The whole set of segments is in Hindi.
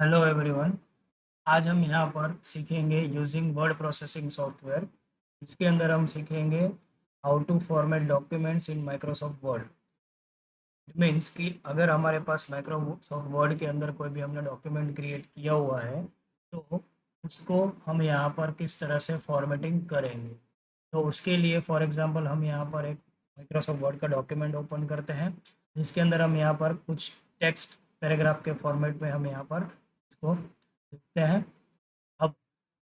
Hello everyone. आज हम यहाँ पर सीखेंगे यूजिंग वर्ड प्रोसेसिंग सॉफ्टवेयर। इसके अंदर हम सीखेंगे how to format documents in Microsoft Word. It means कि अगर हमारे पास माइक्रोसॉफ्ट वर्ड के अंदर कोई भी हमने डॉक्यूमेंट क्रिएट किया हुआ है तो उसको हम यहाँ पर किस तरह से फॉर्मेटिंग करेंगे। तो उसके लिए फॉर एग्जांपल हम यहाँ पर एक माइक्रोसॉफ्ट वर्ड का डॉक्यूमेंट ओपन करते हैं जिसके अंदर हम यहाँ पर कुछ टेक्स्ट पैराग्राफ के फॉर्मेट में हम यहाँ पर इसको लिखते हैं। अब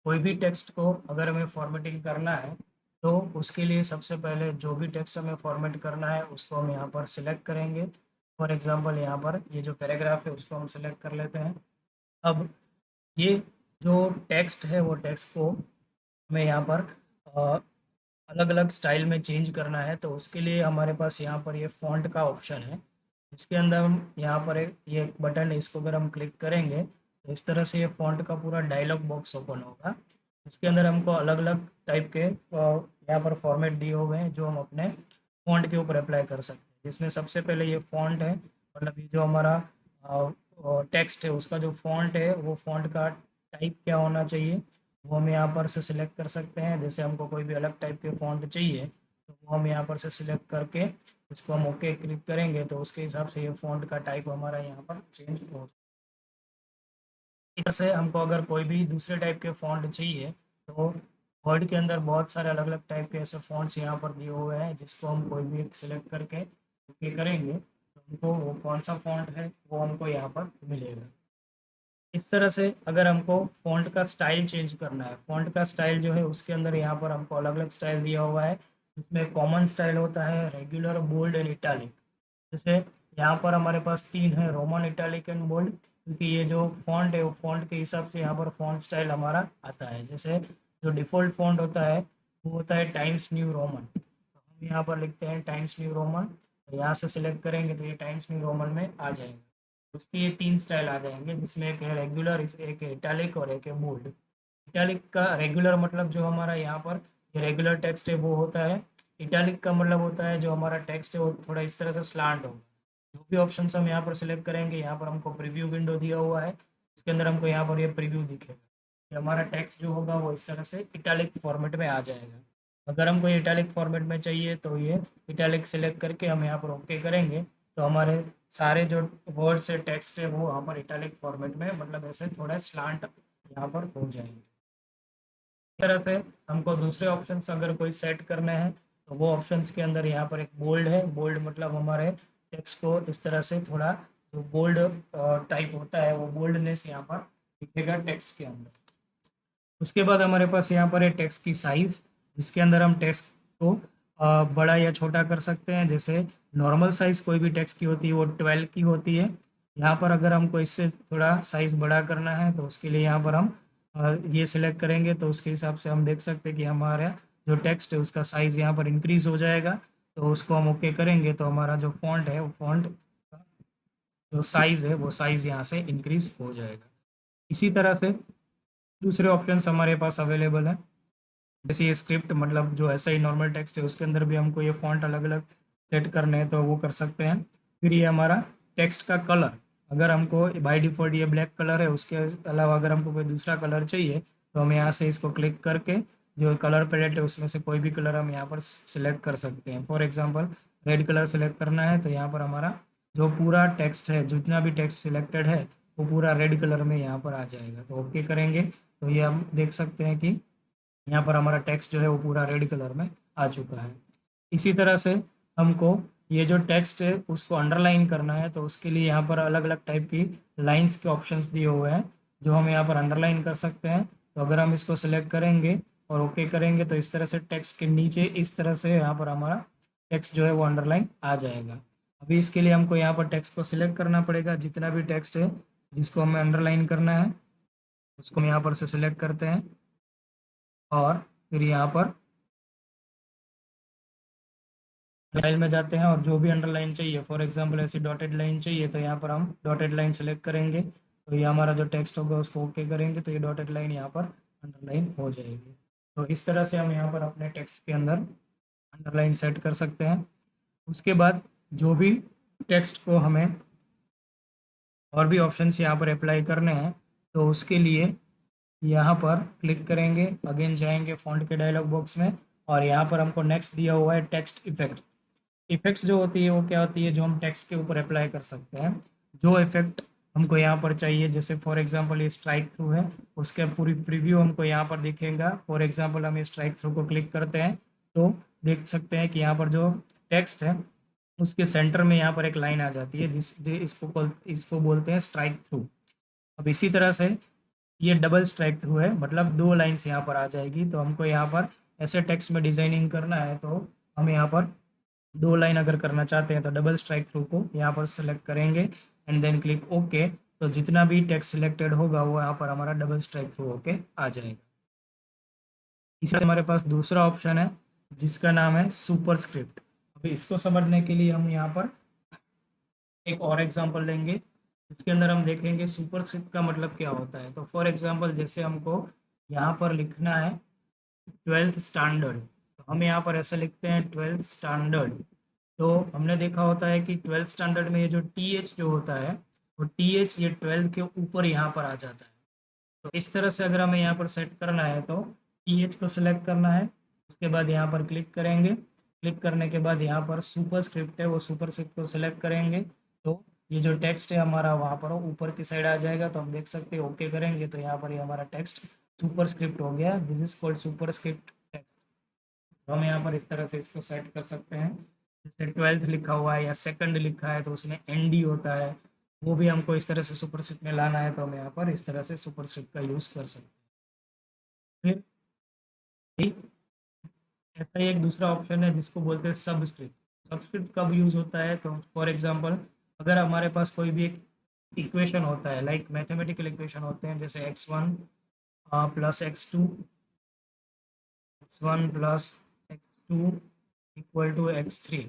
कोई भी टेक्स्ट को अगर हमें फॉर्मेटिंग करना है तो उसके लिए सबसे पहले जो भी टेक्स्ट हमें फॉर्मेट करना है उसको हम यहाँ पर सिलेक्ट करेंगे। फॉर एग्जांपल यहाँ पर ये जो पैराग्राफ है उसको हम सिलेक्ट कर लेते हैं। अब ये जो टेक्स्ट है वो टेक्स्ट को हमें यहाँ पर अलग अलग स्टाइल में चेंज करना है तो उसके लिए हमारे पास यहाँ पर ये फ़ॉन्ट का ऑप्शन है। इसके अंदर हम यहाँ पर एक ये एक बटन है, इसको अगर हम क्लिक करेंगे तो इस तरह से ये फ़ॉन्ट का पूरा डायलॉग बॉक्स ओपन होगा। इसके अंदर हमको अलग अलग टाइप के यहाँ पर फॉर्मेट दिए हुए हैं जो हम अपने फ़ॉन्ट के ऊपर अप्लाई कर सकते हैं। जिसमें सबसे पहले ये फ़ॉन्ट है, मतलब ये जो हमारा टेक्स्ट है उसका जो फ़ॉन्ट है वो फ़ॉन्ट का टाइप क्या होना चाहिए वो हम यहाँ पर से सिलेक्ट कर सकते हैं। जैसे हमको कोई भी अलग टाइप के फ़ॉन्ट चाहिए तो वो हम यहाँ पर से सिलेक्ट करके इसको हम ओके क्लिक करेंगे तो उसके हिसाब से ये फ़ॉन्ट का टाइप हमारा यहाँ पर चेंज हो। इस तरह से हमको अगर कोई भी दूसरे टाइप के फ़ॉन्ट चाहिए तो वर्ड के अंदर बहुत सारे अलग अलग टाइप के ऐसे फ़ॉन्ट्स यहाँ पर दिए हुए हैं जिसको हम कोई भी एक सिलेक्ट करके ओके करेंगे तो हमको वो कौन सा फ़ॉन्ट है वो हमको यहाँ पर मिलेगा। इस तरह से अगर हमको फ़ॉन्ट का स्टाइल चेंज करना है, फ़ॉन्ट का स्टाइल जो है उसके अंदर यहाँ पर हमको अलग-अलग स्टाइल दिया हुआ है। इसमें कॉमन स्टाइल होता है, रेगुलर, बोल्ड एंड इटैलिक। जैसे यहाँ पर हमारे पास 3 है, रोमन, इटैलिक एंड बोल्ड, क्योंकि ये जो फ़ॉन्ट है वो फ़ॉन्ट के हिसाब से यहाँ पर फ़ॉन्ट स्टाइल हमारा आता है। जैसे जो डिफ़ॉल्ट फ़ॉन्ट होता है वो होता है टाइम्स न्यू रोमन। तो हम यहाँ पर लिखते हैं टाइम्स न्यू रोमन, तो यहाँ से सिलेक्ट करेंगे तो ये टाइम्स न्यू रोमन में आ जाएगा। उसके ये 3 स्टाइल आ जाएँगे जिसमें एक है रेगुलर, एक है इटैलिक और एक है बोल्ड। इटैलिक का रेगुलर मतलब जो हमारा यहाँ पर ये रेगुलर टेक्स्ट है वो होता है। इटैलिक का मतलब होता है जो हमारा टेक्स्ट है वो थोड़ा इस तरह से स्लांट हो। जो भी ऑप्शंस हम यहाँ पर सिलेक्ट करेंगे, यहाँ पर हमको प्रीव्यू विंडो दिया हुआ है, इसके अंदर हमको यहाँ पर ये प्रीव्यू दिखेगा। ये हमारा टेक्स्ट जो होगा वो इस तरह से इटैलिक फॉर्मेट में आ जाएगा। अगर हमको ये इटैलिक फॉर्मेट में चाहिए तो ये इटैलिक सिलेक्ट करके हम यहाँ पर ओके करेंगे तो हमारे सारे जो वर्ड्स है टेक्स्ट है वो यहाँ पर इटैलिक फॉर्मेट में मतलब ऐसे थोड़ा स्लांट यहाँ पर हो जाएंगे। इस तरह से हमको दूसरे ऑप्शंस अगर कोई सेट करने हैं तो वो ऑप्शंस के अंदर यहाँ पर एक बोल्ड है। बोल्ड मतलब हमारे टेक्स्ट को इस तरह से थोड़ा जो बोल्ड टाइप होता है वो बोल्डनेस यहाँ पर दिखेगा टेक्स्ट के अंदर। उसके बाद हमारे पास यहाँ पर है टेक्स्ट की साइज़, जिसके अंदर हम टेक्स्ट को बड़ा या छोटा कर सकते हैं। जैसे नॉर्मल साइज़ कोई भी टेक्स्ट की होती है वो 12 की होती है। यहाँ पर अगर हमको इससे थोड़ा साइज़ बड़ा करना है तो उसके लिए यहाँ पर हम ये सिलेक्ट करेंगे तो उसके हिसाब से हम देख सकते हैं कि हमारा जो टेक्स्ट है उसका साइज़ यहाँ पर इंक्रीज़ हो जाएगा। तो उसको हम ओके करेंगे तो हमारा जो फ़ॉन्ट है वो फ़ॉन्ट का जो साइज़ है वो साइज़ यहाँ से इंक्रीज़ हो जाएगा। इसी तरह से दूसरे ऑप्शंस हमारे पास अवेलेबल हैं। जैसे ये स्क्रिप्ट मतलब जो ऐसा ही नॉर्मल टेक्स्ट है उसके अंदर भी हमको ये फ़ॉन्ट अलग-अलग सेट करने हैं तो वो कर सकते हैं। फिर ये हमारा टेक्स्ट का कलर, अगर हमको बाय डिफ़ॉल्ट ये ब्लैक कलर है उसके अलावा अगर हमको कोई दूसरा कलर चाहिए तो हम यहाँ से इसको क्लिक करके जो कलर पैलेट है उसमें से कोई भी कलर हम यहाँ पर सिलेक्ट कर सकते हैं। For example red colour select करना है तो यहाँ पर हमारा जो पूरा टेक्स्ट है, जितना भी टेक्स्ट सिलेक्टेड है वो पूरा रेड कलर में यहाँ पर आ जाएगा। तो ओके करेंगे तो ये हम देख सकते हैं कि यहाँ पर हमारा टेक्स्ट जो है वो पूरा रेड कलर में आ चुका है। इसी तरह से हमको ये जो टेक्स्ट है उसको अंडरलाइन करना है तो उसके लिए यहाँ पर अलग-अलग टाइप की लाइंस के ऑप्शंस दिए हुए हैं जो हम यहाँ पर अंडरलाइन कर सकते हैं। तो अगर हम इसको सिलेक्ट करेंगे और ओके करेंगे तो इस तरह से टेक्स्ट के नीचे इस तरह से यहाँ पर हमारा टेक्स्ट जो है वो अंडरलाइन आ जाएगा। अभी इसके लिए हमको यहाँ पर टेक्स्ट को सिलेक्ट करना पड़ेगा, जितना भी टेक्स्ट है जिसको हमें अंडरलाइन करना है उसको हम यहाँ पर से सिलेक्ट करते हैं और फिर यहाँ पर स्टाइल में जाते हैं और जो भी अंडरलाइन चाहिए, फॉर एग्जांपल ऐसी डॉटेड लाइन चाहिए तो यहाँ पर हम डॉटेड लाइन सेलेक्ट करेंगे तो ये हमारा जो टेक्स्ट होगा उसको ओके करेंगे तो ये डॉटेड लाइन यहाँ पर अंडरलाइन हो जाएगी। तो इस तरह से हम यहाँ पर अपने टेक्स्ट के अंदर अंडरलाइन सेट कर सकते हैं। उसके बाद जो भी टेक्स्ट को हमें और भी ऑप्शंस यहाँ पर अप्लाई करने हैं तो उसके लिए यहाँ पर क्लिक करेंगे, अगेन जाएंगे फ़ॉन्ट के डायलॉग बॉक्स में और यहाँ पर हमको नेक्स्ट दिया हुआ है टेक्स्ट इफेक्ट्स। इफेक्ट्स जो होती है वो क्या होती है, जो हम टेक्स्ट के ऊपर अप्लाई कर सकते हैं। जो इफेक्ट हमको यहाँ पर चाहिए, जैसे फॉर एग्जांपल ये स्ट्राइक थ्रू है, उसके पूरी प्रीव्यू हमको यहाँ पर दिखेगा। फॉर एग्जांपल हम ये स्ट्राइक थ्रू को क्लिक करते हैं तो देख सकते हैं कि यहाँ पर जो टेक्स्ट है उसके सेंटर में यहाँ पर एक लाइन आ जाती है, इसको बोलते हैं स्ट्राइक थ्रू। अब इसी तरह से ये डबल स्ट्राइक थ्रू है, मतलब 2 लाइन्स यहाँ पर आ जाएगी। तो हमको यहाँ पर ऐसे टेक्स्ट में डिज़ाइनिंग करना है तो हम यहाँ पर 2 लाइन अगर करना चाहते हैं तो डबल स्ट्राइक थ्रू को यहाँ पर सेलेक्ट करेंगे एंड देन क्लिक ओके। तो जितना भी टेक्स्ट सिलेक्टेड होगा वो यहाँ पर हमारा डबल स्ट्राइक थ्रू होके आ जाएगा। इससे हमारे पास दूसरा ऑप्शन है जिसका नाम है सुपरस्क्रिप्ट। अभी इसको समझने के लिए हम यहाँ पर एक और एग्जांपल लेंगे। इसके अंदर हम देखेंगे सुपरस्क्रिप्ट का मतलब क्या होता है। तो फॉर एग्जांपल जैसे हमको यहाँ पर लिखना है 12th स्टैंडर्ड, तो हम यहाँ पर ऐसे लिखते हैं 12th स्टैंडर्ड। तो हमने देखा होता है कि 12th स्टैंडर्ड में ये जो टी एच जो होता है वो टी एच ये 12 के ऊपर यहाँ पर आ जाता है। तो इस तरह से अगर हमें यहाँ पर सेट करना है तो टी एच को सिलेक्ट करना है, उसके बाद यहाँ पर क्लिक करेंगे। क्लिक करने के बाद यहाँ पर सुपर स्क्रिप्ट है वो सुपर स्क्रिप्ट को सिलेक्ट करेंगे तो ये जो टेक्स्ट है हमारा वहाँ पर ऊपर की साइड आ जाएगा। तो हम देख सकते हैं ओके करेंगे तो यहाँ पर ये हमारा टेक्स्ट सुपर स्क्रिप्ट हो गया। This is called super script text. तो हम यहाँ पर इस तरह से इसको सेट कर सकते हैं। जैसे 12th लिखा हुआ है या सेकंड लिखा है तो उसमें एन डी होता है, वो भी हमको इस तरह से सुपरस्क्रिप्ट में लाना है तो हम यहाँ पर इस तरह से सुपरस्क्रिप्ट का यूज़ कर सकते हैं। फिर ऐसा ही एक दूसरा ऑप्शन है जिसको बोलते हैं सबस्क्रिप्ट। सबस्क्रिप्ट कब यूज़ होता है तो फॉर एग्जांपल अगर हमारे पास कोई भी एक इक्वेशन होता है, लाइक मैथमेटिकल इक्वेशन होते हैं जैसे x1 plus x2 x1 plus x2 equal to x3।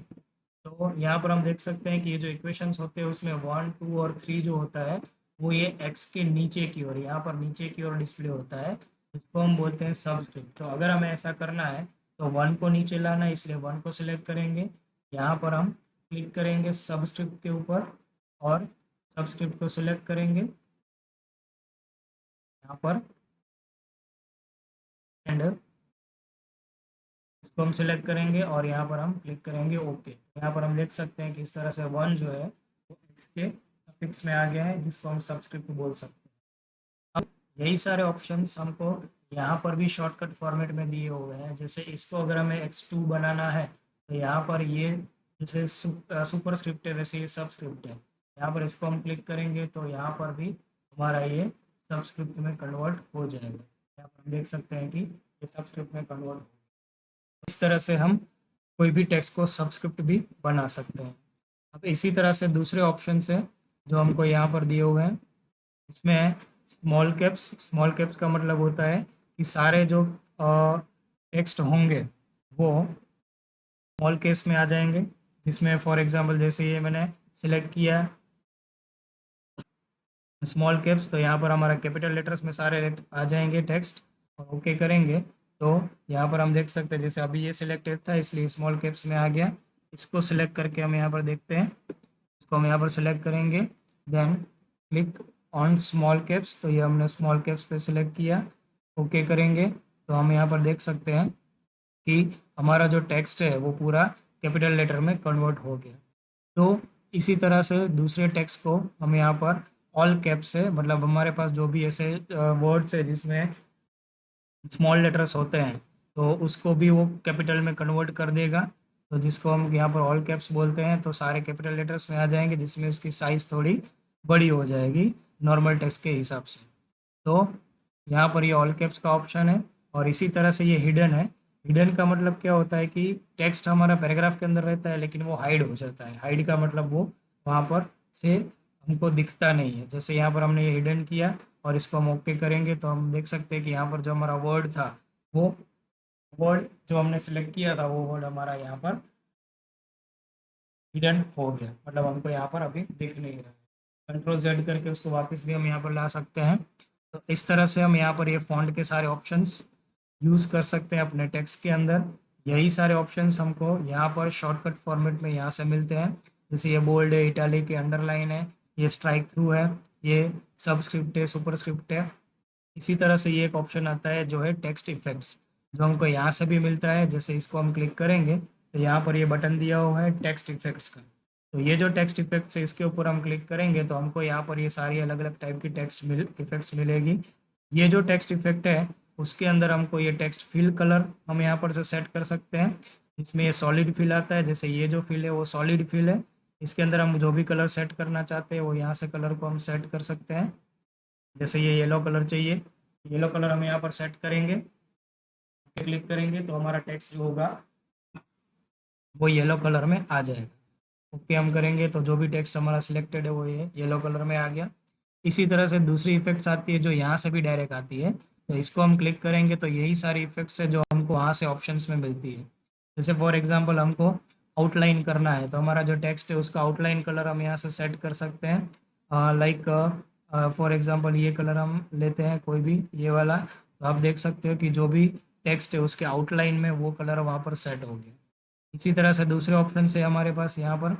तो यहाँ पर हम देख सकते हैं कि ये जो इक्वेशंस होते हैं उसमें 1 2 और 3 जो होता है वो ये x के नीचे की ओर, यहाँ पर नीचे की ओर डिस्प्ले होता है, इसको हम बोलते हैं सबस्क्रिप्ट। तो अगर हमें ऐसा करना है तो 1 को नीचे लाना है, इसलिए 1 को सिलेक्ट करेंगे। यहाँ पर हम क्लिक करेंगे सबस्क्रिप्ट के ऊपर और सबस्क्रिप्ट को सिलेक्ट करेंगे यहाँ पर एंड इसको हम सिलेक्ट करेंगे और यहाँ पर हम क्लिक करेंगे ओके। यहाँ पर हम देख सकते हैं कि इस तरह से 1 जो है वो x के सफिक्स में आ गया है जिसको हम सबस्क्रिप्ट बोल सकते हैं। अब यही सारे ऑप्शंस हमको यहाँ पर भी शॉर्टकट फॉर्मेट में दिए हुए हैं। जैसे इसको अगर हमें x2 बनाना है तो यहाँ पर ये जैसे सुपर स्क्रिप्ट है वैसे ये सबस्क्रिप्ट है, यहाँ पर इसको हम क्लिक करेंगे तो यहाँ पर भी हमारा ये सबस्क्रिप्ट में कन्वर्ट हो जाएगा। यहाँ पर हम देख सकते हैं कि ये सबस्क्रिप्ट में कन्वर्ट। इस तरह से हम कोई भी टेक्स्ट को सबस्क्रिप्ट भी बना सकते हैं। अब इसी तरह से दूसरे ऑप्शन से जो हमको यहाँ पर दिए हुए हैं इसमें है स्मॉल कैप्स। स्मॉल कैप्स का मतलब होता है कि सारे जो टेक्स्ट होंगे वो स्मॉल केस में आ जाएंगे, जिसमें फॉर एग्जांपल जैसे ये मैंने सिलेक्ट किया स्मॉल कैप्स तो यहाँ पर हमारा कैपिटल लेटर्स में सारे आ जाएंगे टेक्स्ट और ओके करेंगे तो यहाँ पर हम देख सकते हैं जैसे अभी ये सिलेक्टेड था इसलिए स्मॉल कैप्स में आ गया। इसको सिलेक्ट करके हम यहाँ पर देखते हैं, इसको हम यहाँ पर सिलेक्ट करेंगे then click on small caps. तो ये हमने स्मॉल कैप्स पे सिलेक्ट किया, ओके करेंगे तो हम यहाँ पर देख सकते हैं कि हमारा जो टेक्स्ट है वो पूरा कैपिटल लेटर में कन्वर्ट हो गया। तो इसी तरह से दूसरे टेक्स्ट को हम यहाँ पर ऑल कैप्स है, मतलब हमारे पास जो भी ऐसे वर्ड्स है जिसमें स्मॉल लेटर्स होते हैं तो उसको भी वो कैपिटल में कन्वर्ट कर देगा। तो जिसको हम यहाँ पर ऑल कैप्स बोलते हैं तो सारे कैपिटल लेटर्स में आ जाएंगे जिसमें उसकी साइज़ थोड़ी बड़ी हो जाएगी नॉर्मल टेक्स्ट के हिसाब से। तो यहाँ पर ये ऑल कैप्स का ऑप्शन है और इसी तरह से ये हिडन है। हिडन का मतलब क्या होता है कि टेक्स्ट हमारा पैराग्राफ के अंदर रहता है लेकिन वो हाइड हो जाता है। हाइड का मतलब वो वहाँ पर से हमको दिखता नहीं है। जैसे यहाँ पर हमने ये हिडन किया और इसको हम ओके करेंगे तो हम देख सकते हैं कि यहाँ पर जो हमारा वर्ड था वो वर्ड जो हमने सेलेक्ट किया था वो वर्ड हमारा यहाँ पर हिडन हो गया, मतलब हमको यहाँ पर अभी दिख नहीं रहा है। कंट्रोल जेड करके उसको वापस भी हम यहाँ पर ला सकते हैं। तो इस तरह से हम यहाँ पर ये फॉन्ट के सारे ऑप्शंस यूज़ कर सकते हैं अपने टेक्स्ट के अंदर। यही सारे ऑप्शंस हमको यहाँ पर शॉर्टकट फॉर्मेट में यहाँ से मिलते हैं। जैसे ये बोल्ड है, इटैलिक है, अंडरलाइन है, ये स्ट्राइक थ्रू है, ये सबस्क्रिप्ट है, सुपरस्क्रिप्ट है। इसी तरह से ये एक ऑप्शन आता है जो है टेक्स्ट इफेक्ट्स, जो हमको यहाँ से भी मिलता है। जैसे इसको हम क्लिक करेंगे तो यहाँ पर ये बटन दिया हुआ है टेक्स्ट इफेक्ट्स का। तो ये जो टेक्स्ट इफेक्ट्स है इसके ऊपर हम क्लिक करेंगे तो हमको यहाँ पर ये सारी अलग अलग टाइप की टेक्स्ट इफेक्ट्स मिलेगी। ये जो टेक्स्ट इफेक्ट है उसके अंदर हमको ये टेक्स्ट फिल कलर हम यहाँ पर से सेट कर सकते हैं। इसमें ये सॉलिड फिल आता है, जैसे ये जो फिल है वो सॉलिड फिल है। इसके अंदर हम जो भी कलर सेट करना चाहते हैं वो यहाँ से कलर को हम सेट कर सकते हैं। जैसे ये येलो कलर चाहिए, येलो कलर हम यहाँ पर सेट करेंगे, क्लिक करेंगे तो हमारा टेक्स्ट जो होगा वो येलो कलर में आ जाएगा। ओके हम करेंगे तो जो भी टेक्स्ट हमारा सिलेक्टेड है वो ये येलो कलर में आ गया। इसी तरह से दूसरी इफेक्ट्स आती है जो यहाँ से भी डायरेक्ट आती है। तो इसको हम क्लिक करेंगे तो यही सारी इफेक्ट्स है जो हमको वहाँ से ऑप्शंस में मिलती है। जैसे फॉर एग्जांपल हमको आउटलाइन करना है तो हमारा जो टेक्स्ट है उसका आउटलाइन कलर हम यहाँ से सेट कर सकते हैं। लाइक फॉर एग्जांपल ये कलर हम लेते हैं कोई भी, ये वाला। तो आप देख सकते हो कि जो भी टेक्स्ट है उसके आउटलाइन में वो कलर वहाँ पर सेट हो गया। इसी तरह से दूसरे ऑप्शन से हमारे पास यहाँ पर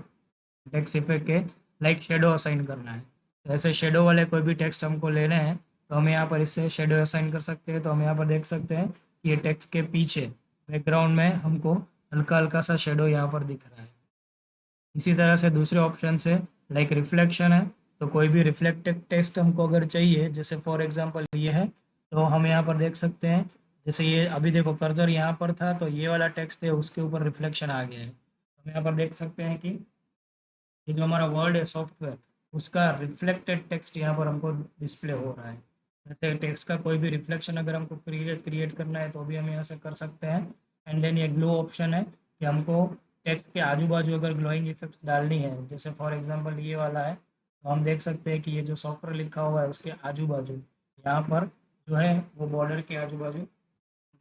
टेक्स्ट इफेक्ट के लाइक शेडो असाइन करना है। तो ऐसे शेडो वाले कोई भी टेक्स्ट हमको लेने हैं तो हम यहाँ पर इससे शेडो असाइन कर सकते हैं। तो हम यहाँ पर देख सकते हैं कि ये टेक्स्ट के पीछे बैकग्राउंड में हमको हल्का हल्का सा शेडो यहाँ पर दिख रहा है। इसी तरह से दूसरे ऑप्शन से लाइक रिफ्लेक्शन है, तो कोई भी रिफ्लेक्टेड टेक्स्ट हमको अगर चाहिए, जैसे फॉर एग्जांपल ये है, तो हम यहाँ पर देख सकते हैं। जैसे ये अभी देखो कर्सर यहाँ पर था तो ये वाला टेक्स्ट है उसके ऊपर रिफ्लेक्शन आ गया है। हम यहाँ पर देख सकते हैं कि ये जो हमारा वर्ड है सॉफ्टवेयर उसका रिफ्लेक्टेड टेक्स्ट यहाँ पर हमको डिस्प्ले हो रहा है। जैसे टेक्स्ट का कोई भी रिफ्लेक्शन अगर हमको क्रिएट करना है तो भी हम यहाँ से कर सकते हैं। एंड देन ये ग्लो ऑप्शन है कि हमको टेक्स्ट के आजू बाजू अगर ग्लोइंग इफेक्ट्स डालनी है, जैसे फॉर एग्जांपल ये वाला है, तो हम देख सकते हैं कि ये जो सॉफ्टवेयर लिखा हुआ है उसके आजू बाजू यहाँ पर जो है वो बॉर्डर के आजू बाजू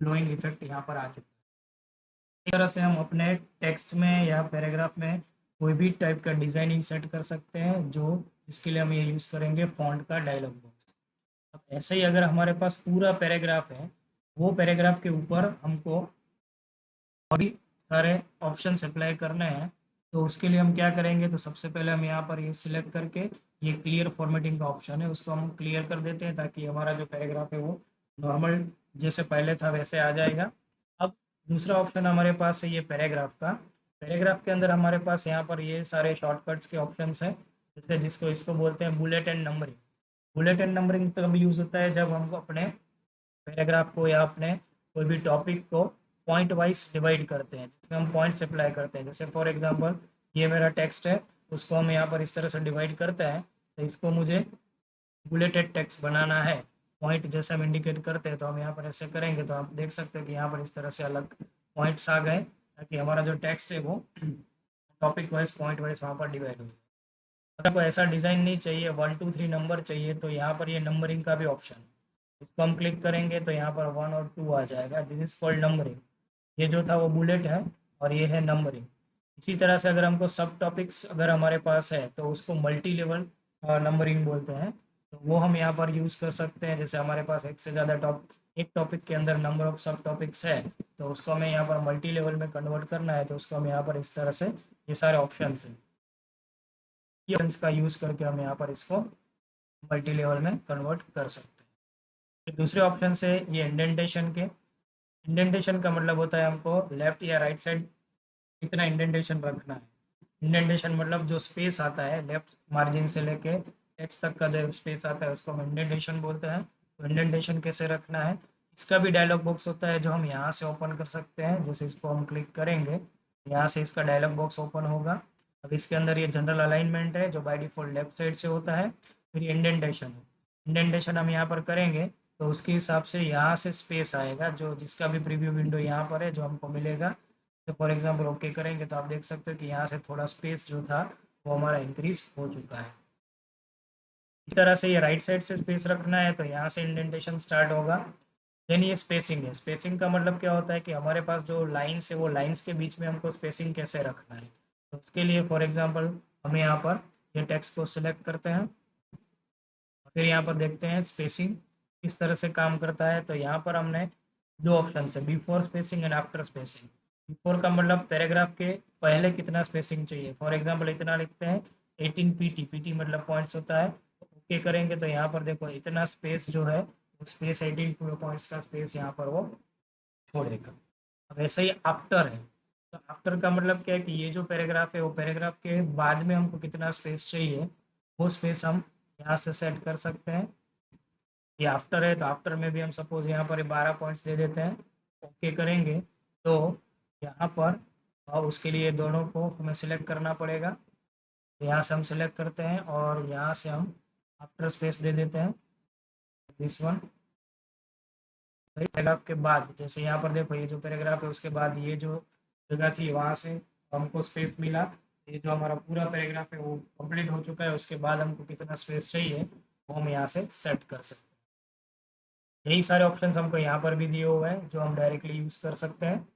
ग्लोइंग इफेक्ट यहाँ पर आ चुका है। इस तरह से हम अपने टेक्स्ट में या पैराग्राफ में कोई भी टाइप का डिजाइनिंग सेट कर सकते हैं, जो इसके लिए हम ये यूज़ करेंगे फॉन्ट का डायलॉग बॉक्स। अब ऐसे ही अगर हमारे पास पूरा पैराग्राफ है, वो पैराग्राफ के ऊपर हमको और भी सारे ऑप्शन अप्लाई करने हैं, तो उसके लिए हम क्या करेंगे, तो सबसे पहले हम यहाँ पर ये सिलेक्ट करके ये क्लियर फॉर्मेटिंग का ऑप्शन है उसको हम क्लियर कर देते हैं ताकि हमारा जो पैराग्राफ है वो नॉर्मल जैसे पहले था वैसे आ जाएगा। अब दूसरा ऑप्शन हमारे पास है ये पैराग्राफ का। पैराग्राफ के अंदर हमारे पास यहाँ पर ये सारे शॉर्टकट्स के ऑप्शंस हैं, जैसे जिसको इसको बोलते हैं bullet and numbering. Bullet and numbering तब यूज़ होता है जब हमको अपने पैराग्राफ को या अपने कोई भी टॉपिक को पॉइंट वाइज डिवाइड करते हैं, जिसमें हम पॉइंट्स अप्लाई करते हैं। जैसे फॉर एग्जांपल ये मेरा टेक्स्ट है, उसको हम यहाँ पर इस तरह से डिवाइड करते हैं, तो इसको मुझे बुलेटेड टेक्स्ट बनाना है, पॉइंट जैसे हम इंडिकेट करते हैं तो हम यहाँ पर ऐसे करेंगे तो आप देख सकते हैं कि यहाँ पर इस तरह से अलग पॉइंट्स आ गए, ताकि हमारा जो टेक्स्ट है वो टॉपिक वाइज पॉइंट वाइज वहाँ पर डिवाइड हो जाए। अगर आपको ऐसा डिज़ाइन नहीं चाहिए, 1 2 3 नंबर चाहिए, तो यहाँ पर ये नंबरिंग का भी ऑप्शन है, इसको हम क्लिक करेंगे तो यहाँ पर 1 और 2 आ जाएगा। This is called numbering. ये जो था वो बुलेट है और ये है नंबरिंग। इसी तरह से अगर हमको सब टॉपिक्स अगर हमारे पास है तो उसको मल्टी लेवल नंबरिंग बोलते हैं, तो वो हम यहाँ पर यूज़ कर सकते हैं। जैसे हमारे पास एक से ज़्यादा एक टॉपिक के अंदर नंबर ऑफ सब टॉपिक्स है, तो उसको हमें यहाँ पर मल्टी लेवल में कन्वर्ट करना है, तो उसको हम यहाँ पर इस तरह से ये सारे ऑप्शन हैं, ये ऑप्शंस का यूज़ करके हम यहाँ पर इसको मल्टी लेवल में कन्वर्ट कर सकते हैं। फिर दूसरे ऑप्शन से ये इंडेंटेशन के, इंडेंटेशन का मतलब होता है हमको लेफ्ट या राइट साइड कितना इंडेंटेशन रखना है। इंडेंटेशन मतलब जो स्पेस आता है लेफ्ट मार्जिन से लेके टेक्स्ट तक का जो स्पेस आता है उसको हम इंडेंटेशन बोलते हैं। तो इंडेंटेशन कैसे रखना है, इसका भी डायलॉग बॉक्स होता है जो हम यहाँ से ओपन कर सकते हैं। जैसे इसको हम क्लिक करेंगे, यहाँ से इसका डायलॉग बॉक्स ओपन होगा। अब इसके अंदर ये जनरल अलाइनमेंट है जो बाय डिफ़ॉल्ट लेफ्ट साइड से होता है। फिर इंडेंटेशन है, इंडेंटेशन हम यहाँ पर करेंगे तो उसके हिसाब से यहाँ से स्पेस आएगा, जो जिसका भी प्रीव्यू विंडो यहाँ पर है जो हमको मिलेगा। तो फॉर एग्जांपल ओके करेंगे तो आप देख सकते हो कि यहाँ से थोड़ा स्पेस जो था वो हमारा इंक्रीज हो चुका है। इस तरह से ये राइट साइड से स्पेस रखना है तो यहाँ से इंडेंटेशन स्टार्ट होगा। देन ये स्पेसिंग है, स्पेसिंग का मतलब क्या होता है कि हमारे पास जो लाइन्स है वो लाइन्स के बीच में हमको स्पेसिंग कैसे रखना है। तो उसके लिए फॉर एग्जांपल हमें यहाँ पर ये टेक्स्ट को सिलेक्ट करते हैं, फिर यहाँ पर देखते हैं स्पेसिंग किस तरह से काम करता है। तो यहाँ पर हमने दो ऑप्शन है, before spacing and after spacing. Before का मतलब पैराग्राफ के पहले कितना स्पेसिंग चाहिए, फॉर एग्जांपल इतना लिखते हैं 18 पीटी, पीटी मतलब पॉइंट्स होता है, ओके करेंगे तो यहाँ पर देखो इतना स्पेस जो है वो स्पेस 18 पॉइंट्स का स्पेस यहाँ पर वो छोड़ेगा। अब ऐसे ही आफ्टर है, तो आफ्टर का मतलब क्या है कि ये जो पैराग्राफ है वो पैराग्राफ के बाद में हमको कितना स्पेस चाहिए वो स्पेस हम यहाँ से सेट कर सकते हैं। ये आफ्टर है तो आफ्टर में भी हम सपोज यहाँ पर 12 पॉइंट्स दे देते हैं। ओके करेंगे तो यहाँ पर उसके लिए दोनों को हमें सिलेक्ट करना पड़ेगा। यहाँ से हम सिलेक्ट करते हैं और यहाँ से हम आफ्टर स्पेस दे देते हैं दिस वन। पैराग्राफ के बाद जैसे यहाँ पर देखो ये जो पैराग्राफ है उसके बाद ये जो जगह थी वहाँ से हमको स्पेस मिला। ये जो हमारा पूरा पैराग्राफ है वो कंप्लीट हो चुका है, उसके बाद हमको कितना स्पेस चाहिए वो हम यहाँ से सेट कर सकते हैं। यही सारे ऑप्शंस हमको यहाँ पर भी दिए हुए हैं जो हम डायरेक्टली यूज़ कर सकते हैं,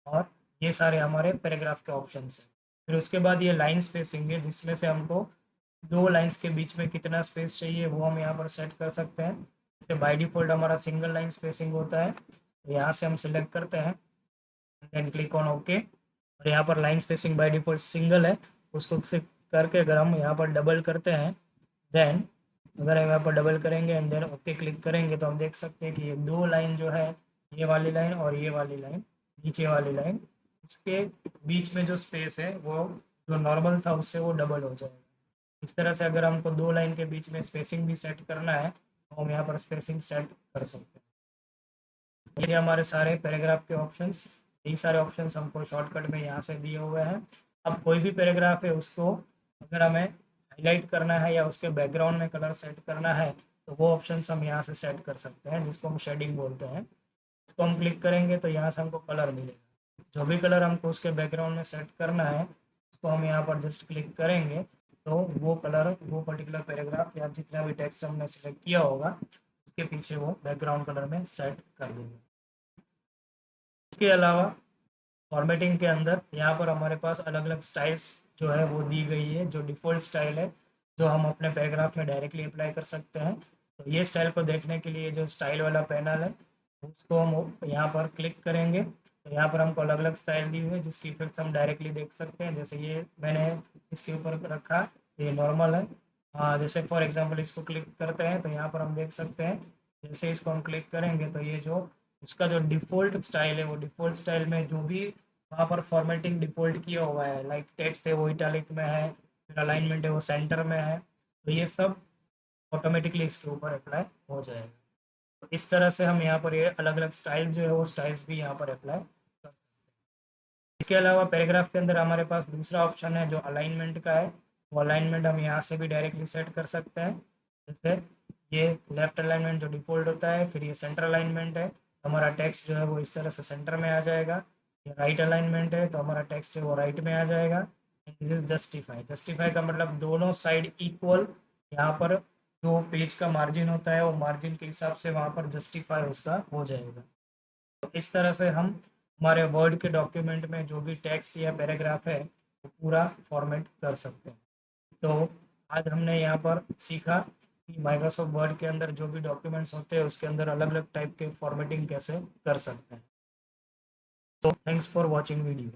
और ये सारे हमारे पैराग्राफ के ऑप्शंस हैं। फिर उसके बाद ये लाइन स्पेसिंग है जिसमें से हमको दो लाइंस के बीच में कितना स्पेस चाहिए वो हम यहाँ पर सेट कर सकते हैं। जैसे बाय डिफ़ॉल्ट हमारा सिंगल लाइन स्पेसिंग होता है, तो यहाँ से हम सिलेक्ट करते हैं देन क्लिक ऑन ओके। और यहाँ पर line spacing by default single है, उसको करके अगर हम यहाँ पर डबल करते हैं देन अगर हम यहाँ पर डबल करेंगे एंड देन ओके क्लिक करेंगे तो हम देख सकते हैं कि ये दो लाइन जो है ये वाली लाइन और ये वाली लाइन नीचे वाली लाइन उसके बीच में जो स्पेस है वो जो नॉर्मल था उससे वो डबल हो जाएगा। इस तरह से अगर हमको दो लाइन के बीच में स्पेसिंग भी सेट करना है तो हम यहाँ पर स्पेसिंग सेट कर सकते हैं। ये हमारे सारे पैराग्राफ के ऑप्शंस, यही सारे ऑप्शंस हमको शॉर्टकट में यहाँ से दिए हुए हैं। अब कोई भी पैराग्राफ है उसको अगर हमें हाईलाइट करना है या उसके बैकग्राउंड में कलर सेट करना है तो वो ऑप्शंस हम यहाँ से सेट कर सकते हैं जिसको हम शेडिंग बोलते हैं। इसको हम क्लिक करेंगे तो यहाँ से हमको कलर मिलेगा। जो भी कलर हमको उसके बैकग्राउंड में सेट करना है उसको हम यहाँ पर जस्ट क्लिक करेंगे तो वो कलर वो पर्टिकुलर पैराग्राफ या जितना भी टेक्स्ट हमने सेलेक्ट किया होगा उसके पीछे वो बैकग्राउंड कलर में सेट कर देंगे। इसके अलावा फॉर्मेटिंग के अंदर यहाँ पर हमारे पास अलग अलग स्टाइल्स जो है वो दी गई है, जो डिफ़ॉल्ट स्टाइल है जो हम अपने पैराग्राफ में डायरेक्टली अप्लाई कर सकते हैं। तो ये स्टाइल को देखने के लिए जो स्टाइल वाला पैनल है उसको हम यहाँ पर क्लिक करेंगे तो यहाँ पर हमको अलग अलग स्टाइल दी हुई है जिसकी इफेक्ट्स हम डायरेक्टली देख सकते हैं। जैसे ये मैंने इसके ऊपर रखा, ये नॉर्मल है। जैसे फॉर एग्जांपल इसको क्लिक करते हैं तो यहाँ पर हम देख सकते हैं जैसे इसको हम क्लिक करेंगे तो ये जो इसका जो डिफ़ॉल्ट स्टाइल है वो डिफ़ॉल्ट स्टाइल में जो भी वहाँ पर फॉर्मेटिंग डिफ़ॉल्ट किया हुआ है लाइक टेक्स्ट है वो इटैलिक में है, फिर अलाइनमेंट है वो सेंटर में है, तो ये सब ऑटोमेटिकली इसके ऊपर अप्लाई हो जाएगा। तो इस तरह से हम यहाँ पर ये अलग अलग स्टाइल जो है वो स्टाइल्स भी यहाँ पर अप्लाई कर सकते हैं। इसके अलावा पैराग्राफ के अंदर हमारे पास दूसरा ऑप्शन है जो अलाइनमेंट का है। वो अलाइनमेंट हम यहाँ से भी डायरेक्टली सेट कर सकते हैं। जैसे ये लेफ्ट अलाइनमेंट जो डिफ़ॉल्ट होता है, फिर ये सेंटर अलाइनमेंट है, हमारा टेक्स्ट जो है वो इस तरह से सेंटर में आ जाएगा। ये राइट अलाइनमेंट है तो हमारा टेक्स्ट है वो राइट में आ जाएगा। दिस इज जस्टिफाई, जस्टिफाई का मतलब दोनों साइड इक्वल, यहाँ पर जो पेज का मार्जिन होता है वो मार्जिन के हिसाब से वहाँ पर जस्टिफाई उसका हो जाएगा। तो इस तरह से हम हमारे वर्ड के डॉक्यूमेंट में जो भी टेक्स्ट या पैराग्राफ है वो पूरा फॉर्मेट कर सकते हैं। तो आज हमने यहाँ पर सीखा कि माइक्रोसॉफ्ट वर्ड के अंदर जो भी डॉक्यूमेंट्स होते हैं उसके अंदर अलग अलग टाइप के फॉर्मेटिंग कैसे कर सकते हैं। So thanks for watching video.